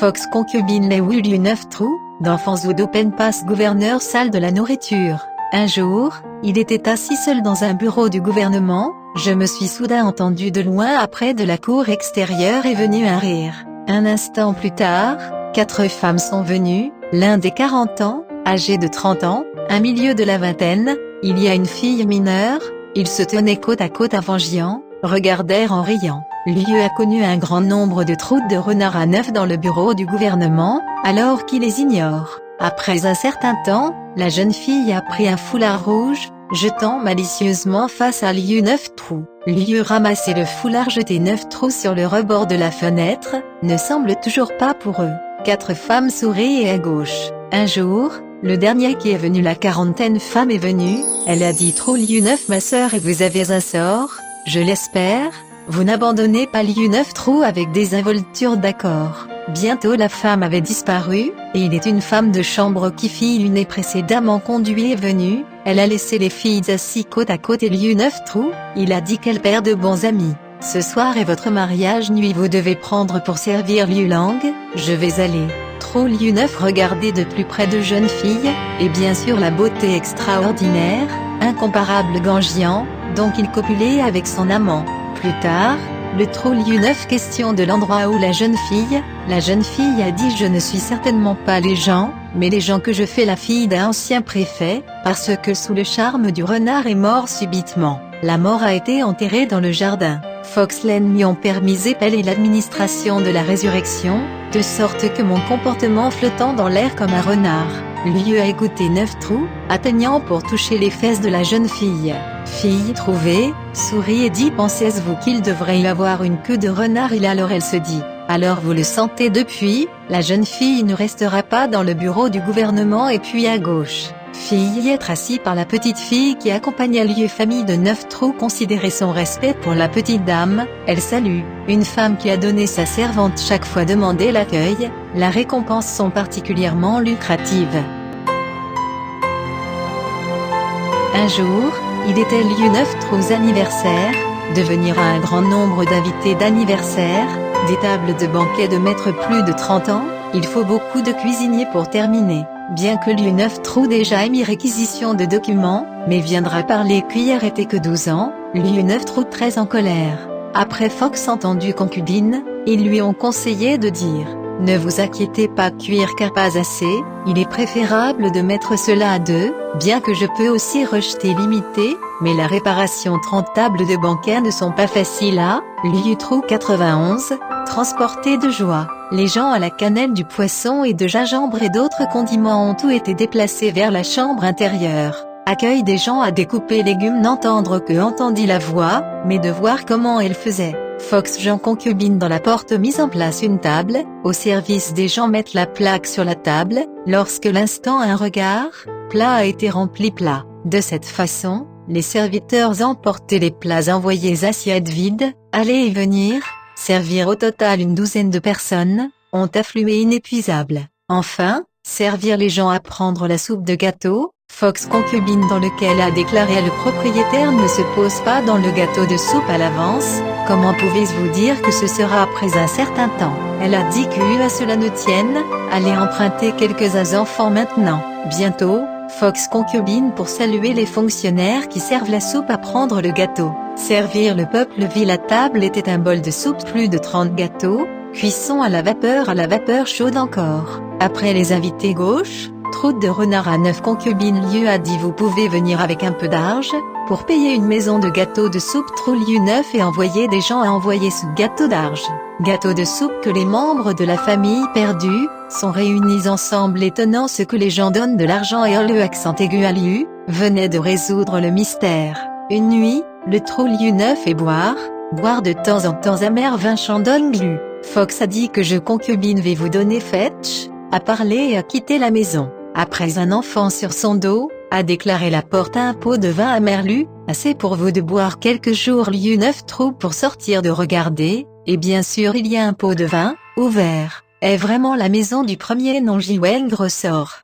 Fox concubine les Wu Liu 9 trous, d'enfants ou d'open pass gouverneur salle de la nourriture. Un jour, il était assis seul dans un bureau du gouvernement, je me suis soudain entendu de loin après de la cour extérieure est venu un rire. Un instant plus tard, 4 femmes sont venues, l'un des 40 ans, âgé de 30 ans, un milieu de la vingtaine, il y a une fille mineure, ils se tenaient côte à côte avant Jian, regardèrent en riant. Liu a connu un grand nombre de trous de renard à neuf dans le bureau du gouvernement, alors qu'il les ignore. Après un certain temps, la jeune fille a pris un foulard rouge, jetant malicieusement face à Liu 9 trous. Liu ramassait le foulard jeté 9 trous sur le rebord de la fenêtre, ne semble toujours pas pour eux. 4 femmes sourient à gauche. Un jour, le dernier qui est venu, la quarantaine femme est venue, elle a dit trop Liu 9 ma sœur et vous avez un sort, je l'espère. Vous n'abandonnez pas Liu 9 trous avec désinvolture d'accord. Bientôt la femme avait disparu, et il est une femme de chambre qui fit l'une précédemment conduit est venue, elle a laissé les filles assises côte à côte et Liu 9 trous, il a dit qu'elle perd de bons amis. Ce soir est votre mariage nuit, vous devez prendre pour servir Liu Lang, je vais aller. Trop Liu 9 regardait de plus près de jeunes filles, et bien sûr la beauté extraordinaire, incomparable Ganjian, donc il copulait avec son amant. Plus tard, le trop Liu 9 question de l'endroit où la jeune fille a dit je ne suis certainement pas les gens, mais les gens que je fais la fille d'un ancien préfet, parce que sous le charme du renard est mort subitement. La mort a été enterrée dans le jardin. Fox l'ennemi ont permis Zepel et l'administration de la résurrection, de sorte que mon comportement flottant dans l'air comme un renard. Liu a écouté 9 trous, atteignant pour toucher les fesses de la jeune fille. Fille trouvée, sourit et dit pensez-vous qu'il devrait y avoir une queue de renard et alors elle se dit, alors vous le sentez depuis, la jeune fille ne restera pas dans le bureau du gouvernement et puis à gauche. Fille être assis par la petite fille qui accompagna Liu famille de 9 trous considérer son respect pour la petite dame, elle salue, une femme qui a donné sa servante chaque fois demander l'accueil, la récompense sont particulièrement lucratives. Un jour, il était Liu 9 trous anniversaire, devenir à un grand nombre d'invités d'anniversaire, des tables de banquet de mettre plus de 30 ans, il faut beaucoup de cuisiniers pour terminer. Bien que Liu 9 trous déjà émis réquisition de documents, mais viendra par les cuillères était que 12 ans, Liu 9 trous très en colère. Après Fox entendu concubine, ils lui ont conseillé de dire, ne vous inquiétez pas cuire car pas assez, il est préférable de mettre cela à 2, bien que je peux aussi rejeter limité, mais la réparation 30 tables de banquet ne sont pas faciles à, Liu trou 91, transporter de joie. Les gens à la cannelle du poisson et de gingembre et d'autres condiments ont tout été déplacés vers la chambre intérieure. Accueil des gens à découper légumes n'entendre que entendit la voix, mais de voir comment elle faisait. Fox Jean concubine dans la porte mise en place une table, au service des gens mettent la plaque sur la table, lorsque l'instant un regard, plat a été rempli plat. De cette façon, les serviteurs emportaient les plats envoyés assiettes vides, aller et venir, servir au total une douzaine de personnes, ont afflué inépuisable. Enfin, servir les gens à prendre la soupe de gâteau, Fox concubine dans lequel a déclaré le propriétaire ne se pose pas dans le gâteau de soupe à l'avance, comment pouvez-vous dire que ce sera après un certain temps? Elle a dit que à cela ne tienne, allez emprunter quelques enfants maintenant. Bientôt, Fox concubine pour saluer les fonctionnaires qui servent la soupe à prendre le gâteau. Servir le peuple vit la table était un bol de soupe plus de 30 gâteaux, cuisson à la vapeur chaude encore. Après les invités gauche, Troute de renard à 9 concubines Liu a dit vous pouvez venir avec un peu d'argent, pour payer une maison de gâteaux de soupe Trou Liu 9 et envoyer des gens à envoyer ce gâteau d'argent. Gâteau de soupe que les membres de la famille perdue, sont réunis ensemble étonnant ce que les gens donnent de l'argent et le accent aigu à Liu, venait de résoudre le mystère. Une nuit, le Trou Liu 9 et boire de temps en temps amer vin chandon glu. Fox a dit que je concubine vais vous donner fetch, a parlé et a quitté la maison. Après un enfant sur son dos, a déclaré la porte un pot de vin à Merlu, assez pour vous de boire quelques jours Liu 9 trous pour sortir de regarder, et bien sûr il y a un pot de vin, ouvert, est vraiment la maison du premier nom Jiweng ressort.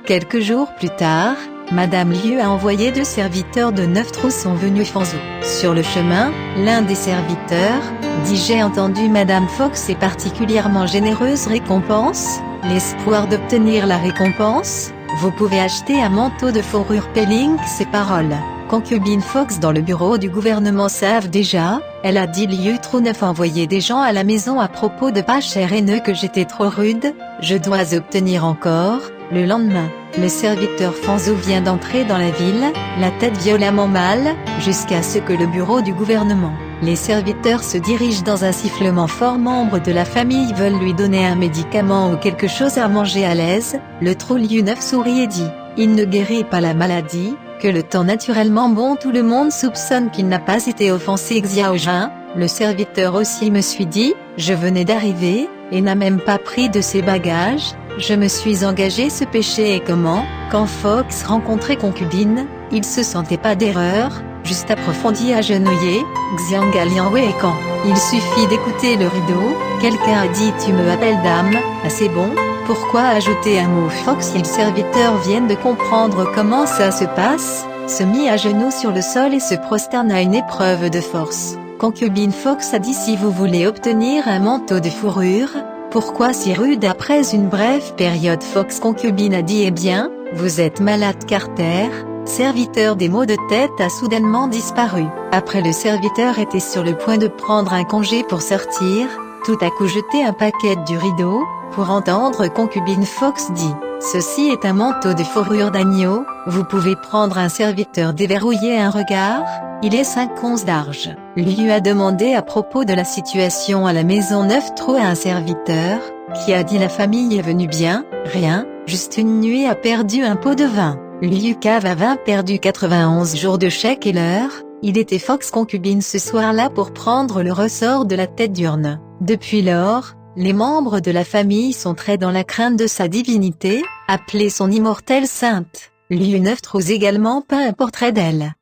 Quelques jours plus tard, Madame Liu a envoyé 2 serviteurs de 9 trous sont venus Fanzhou. Sur le chemin, l'un des serviteurs dit: j'ai entendu Madame Fox est particulièrement généreuse récompense. L'espoir d'obtenir la récompense, vous pouvez acheter un manteau de fourrure Pelling. Ces paroles, concubine Fox dans le bureau du gouvernement savent déjà. Elle a dit Liu trop neuf envoyé des gens à la maison à propos de pas cher haineux que j'étais trop rude. Je dois obtenir encore. Le lendemain, le serviteur Fanzhou vient d'entrer dans la ville, la tête violemment mal, jusqu'à ce que le bureau du gouvernement. Les serviteurs se dirigent dans un sifflement fort. Membres de la famille veulent lui donner un médicament ou quelque chose à manger à l'aise. Le trou Liu 9 sourit et dit: il ne guérit pas la maladie, que le temps naturellement bon. Tout le monde soupçonne qu'il n'a pas été offensé. Xiaojin, le serviteur aussi me suis dit, je venais d'arriver, et n'a même pas pris de ses bagages. Je me suis engagé ce péché et comment, quand Fox rencontrait concubine, il se sentait pas d'erreur, juste approfondi agenouillé, Xiang Lianwei et quand, il suffit d'écouter le rideau, quelqu'un a dit tu me appelles dame, assez bon, pourquoi ajouter un mot Fox? Les serviteurs viennent de comprendre comment ça se passe, se mit à genoux sur le sol et se prosterne à une épreuve de force. Concubine Fox a dit si vous voulez obtenir un manteau de fourrure, pourquoi si rude? Après une brève période Fox concubine a dit eh bien, vous êtes malade Carter. Serviteur des maux de tête a soudainement disparu. Après le serviteur était sur le point de prendre un congé pour sortir, tout à coup jeter un paquet du rideau, pour entendre concubine Fox dit, ceci est un manteau de fourrure d'agneau, vous pouvez prendre. Un serviteur déverrouillé un regard, il est 5 onces d'arge. Liu a demandé à propos de la situation à la maison 9 trous à un serviteur, qui a dit la famille est venue bien, rien, juste une nuit a perdu un pot de vin. Liu cave à vin perdu 91 jours de chèque et l'heure, il était Fox concubine ce soir-là pour prendre le ressort de la tête d'urne. Depuis lors, les membres de la famille sont très dans la crainte de sa divinité, appelée son immortelle sainte. Liu 9 trous également peint un portrait d'elle.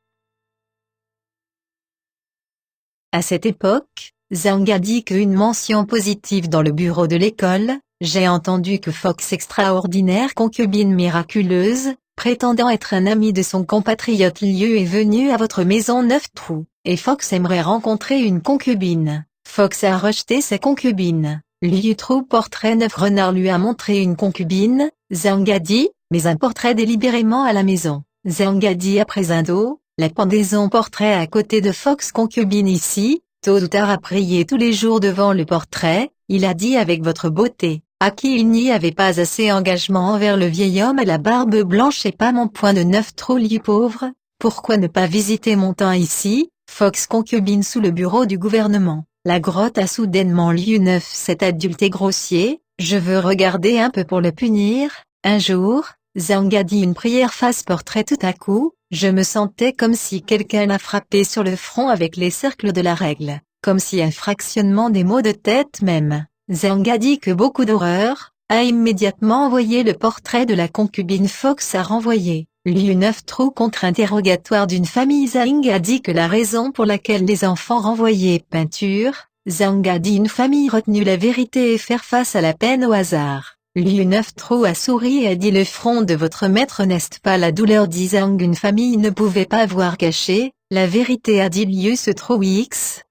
À cette époque, Zhang a dit qu'une mention positive dans le bureau de l'école, j'ai entendu que Fox extraordinaire concubine miraculeuse, prétendant être un ami de son compatriote Liu est venu à votre maison 9 trous, et Fox aimerait rencontrer une concubine. Fox a rejeté sa concubine. Liu trou portrait 9 renard lui a montré une concubine, Zhang a dit, mais un portrait délibérément à la maison. Zhang a dit après un dos, la pendaison portrait à côté de Fox concubine ici, tôt ou tard à prier tous les jours devant le portrait, il a dit avec votre beauté. À qui il n'y avait pas assez engagement envers le vieil homme à la barbe blanche et pas mon point de 9 trous Liu pauvre, pourquoi ne pas visiter mon temps ici, Fox concubine sous le bureau du gouvernement, la grotte a soudainement Liu 9 cet adulte est grossier, je veux regarder un peu pour le punir, un jour, Zhang a dit une prière face portrait tout à coup, je me sentais comme si quelqu'un l'a frappé sur le front avec les cercles de la règle, comme si un fractionnement des maux de tête même. Zhang a dit que beaucoup d'horreur, a immédiatement envoyé le portrait de la concubine Fox à renvoyer. Liu 9 trous contre-interrogatoire d'une famille. Zhang a dit que la raison pour laquelle les enfants renvoyaient peinture, Zhang a dit une famille retenu la vérité et faire face à la peine au hasard. Liu 9 trous a souri et a dit le front de votre maître n'est pas la douleur dit Zhang une famille ne pouvait pas voir caché, la vérité a dit Liu ce trou X.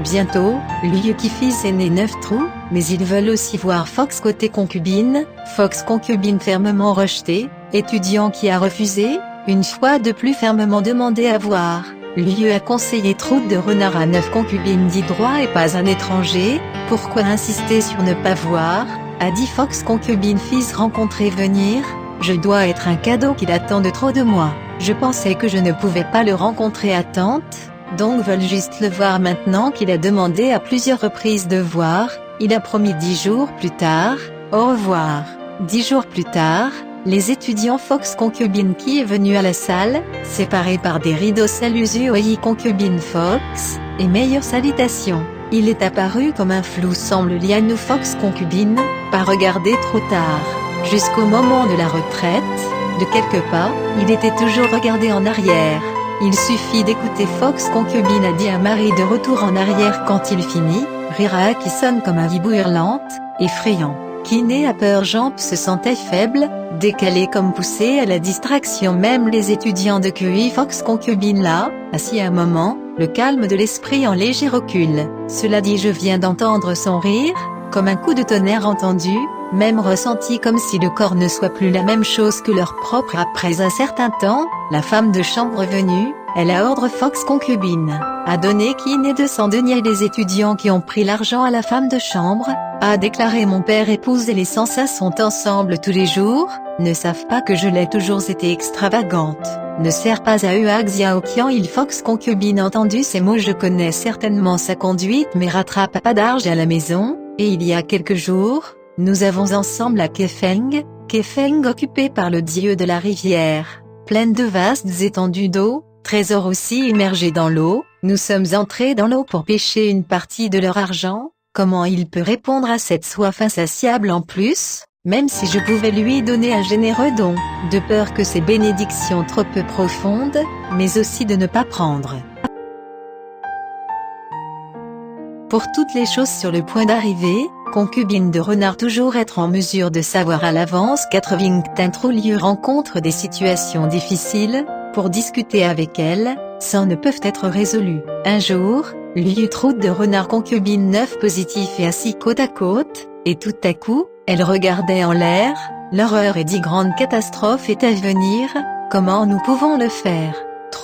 Bientôt, Liu qui fils est né 9 trous, mais ils veulent aussi voir Fox côté concubine, Fox concubine fermement rejetée, étudiant qui a refusé, une fois de plus fermement demandé à voir. Liu a conseillé trou de renard à 9 concubines dit droit et pas un étranger, pourquoi insister sur ne pas voir, a dit Fox concubine fils rencontrer venir, je dois être un cadeau qu'il attend de trop de moi, je pensais que je ne pouvais pas le rencontrer à tante. Donc veulent juste le voir maintenant qu'il a demandé à plusieurs reprises de voir, il a promis 10 jours plus tard, au revoir. 10 jours plus tard, les étudiants Fox concubine qui est venu à la salle, séparés par des rideaux salut Zuoyi concubine Fox, et meilleures salutations. Il est apparu comme un flou semble Lianou Fox concubine, pas regardé trop tard. Jusqu'au moment de la retraite, de quelques pas, il était toujours regardé en arrière. Il suffit d'écouter Fox concubine a dit à Marie de retour en arrière quand il finit, rira qui sonne comme un hibou hurlante, effrayant. Kiné a peur. Jamp se sentait faible, décalé comme poussé à la distraction. Même les étudiants de QI Fox concubine là, assis un moment, le calme de l'esprit en léger recul. Cela dit, je viens d'entendre son rire, comme un coup de tonnerre entendu, même ressenti, comme si le corps ne soit plus la même chose que leur propre. Après un certain temps, la femme de chambre venue, elle a ordre Fox concubine, a donné Kiné 200 deniers. Les étudiants qui ont pris l'argent à la femme de chambre, a déclaré: mon père épouse et les Sansa sont ensemble tous les jours, ne savent pas que je l'ai toujours été extravagante, ne sert pas à eux. Xiaoqian il Fox concubine. Entendu ces mots, je connais certainement sa conduite, mais rattrape pas d'argent à la maison, et il y a quelques jours, nous avons ensemble à Kefeng occupé par le dieu de la rivière, pleine de vastes étendues d'eau, trésors aussi immergés dans l'eau, nous sommes entrés dans l'eau pour pêcher une partie de leur argent. Comment il peut répondre à cette soif insatiable? En plus, même si je pouvais lui donner un généreux don, de peur que ces bénédictions trop peu profondes, mais aussi de ne pas prendre. Pour toutes les choses sur le point d'arriver, concubine de renard, toujours être en mesure de savoir à l'avance qu'être Lieu rencontre des situations difficiles, pour discuter avec elle, sans ne peuvent être résolues. Un jour, Liu Troute de renard concubine 9 positif et assis côte à côte, et tout à coup, elle regardait en l'air, l'horreur et dit: grande catastrophe est à venir, comment nous pouvons le faire?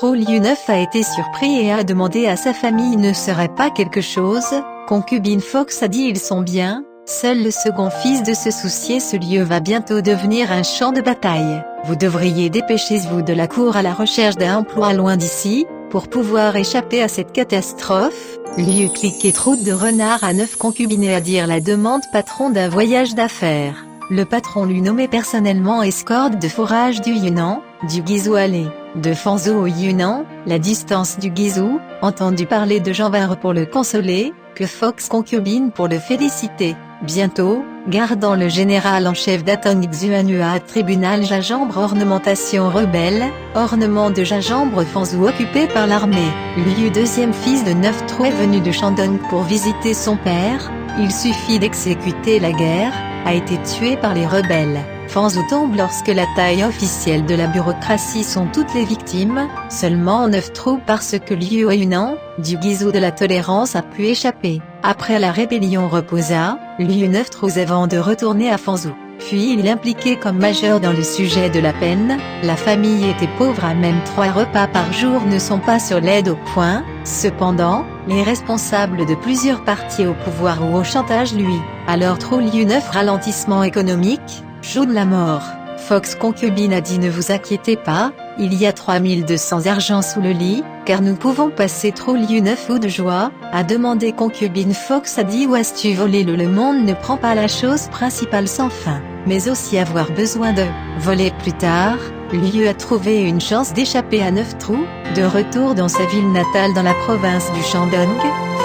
Liu 9 a été surpris et a demandé à sa famille: ne serait pas quelque chose? Concubine Fox a dit: ils sont bien, seul le second fils de se soucier, ce lieu va bientôt devenir un champ de bataille. Vous devriez dépêcher-vous de la cour à la recherche d'un emploi loin d'ici, pour pouvoir échapper à cette catastrophe. Liu cliquait Troute de renard à 9 concubines à dire la demande patron d'un voyage d'affaires. Le patron lui nommait personnellement escorte de forage du Yunnan, du Guizhou allé, de Fanzhou au Yunnan, la distance du Guizhou, entendu parler de Jean Vinre pour le consoler, que Fox concubine pour le féliciter. Bientôt, gardant le général en chef d'Atong Xuanhua tribunal Gingembre ornementation rebelle, ornement de gingembre Fanzhou occupé par l'armée. Liu deuxième fils de 9 trous est venu de Shandong pour visiter son père, il suffit d'exécuter la guerre, a été tué par les rebelles. Fanzhou tombe lorsque la taille officielle de la bureaucratie sont toutes les victimes, seulement 9 trous parce que Liu Yunnan, du Guizhou de la tolérance a pu échapper. Après la rébellion reposa, Liu 9 trous avant de retourner à Fanzhou. Puis il impliqué comme majeur dans le sujet de la peine, la famille était pauvre à même 3 repas par jour ne sont pas sur l'aide au point, cependant, les responsables de plusieurs partis au pouvoir ou au chantage lui, alors Liu 9 ralentissement économique, joue de la mort. Fox concubine a dit: ne vous inquiétez pas, il y a 3200 argent sous le lit, car nous pouvons passer. Liu 9 ou de joie, a demandé concubine Fox a dit: où as-tu volé? Le monde ne prend pas la chose principale sans fin, mais aussi avoir besoin de voler plus tard. Liu a trouvé une chance d'échapper à 9 trous, de retour dans sa ville natale dans la province du Shandong.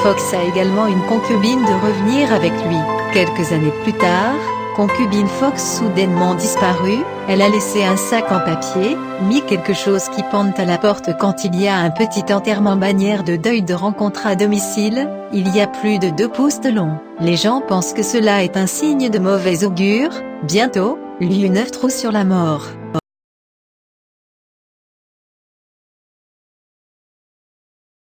Fox a également une concubine de revenir avec lui. Quelques années plus tard, concubine Fox soudainement disparue, elle a laissé un sac en papier, mis quelque chose qui pend à la porte quand il y a un petit enterrement, bannière de deuil de rencontre à domicile, il y a plus de 2 pouces de long. Les gens pensent que cela est un signe de mauvais augure. Bientôt, Liu 9 trous sur la mort.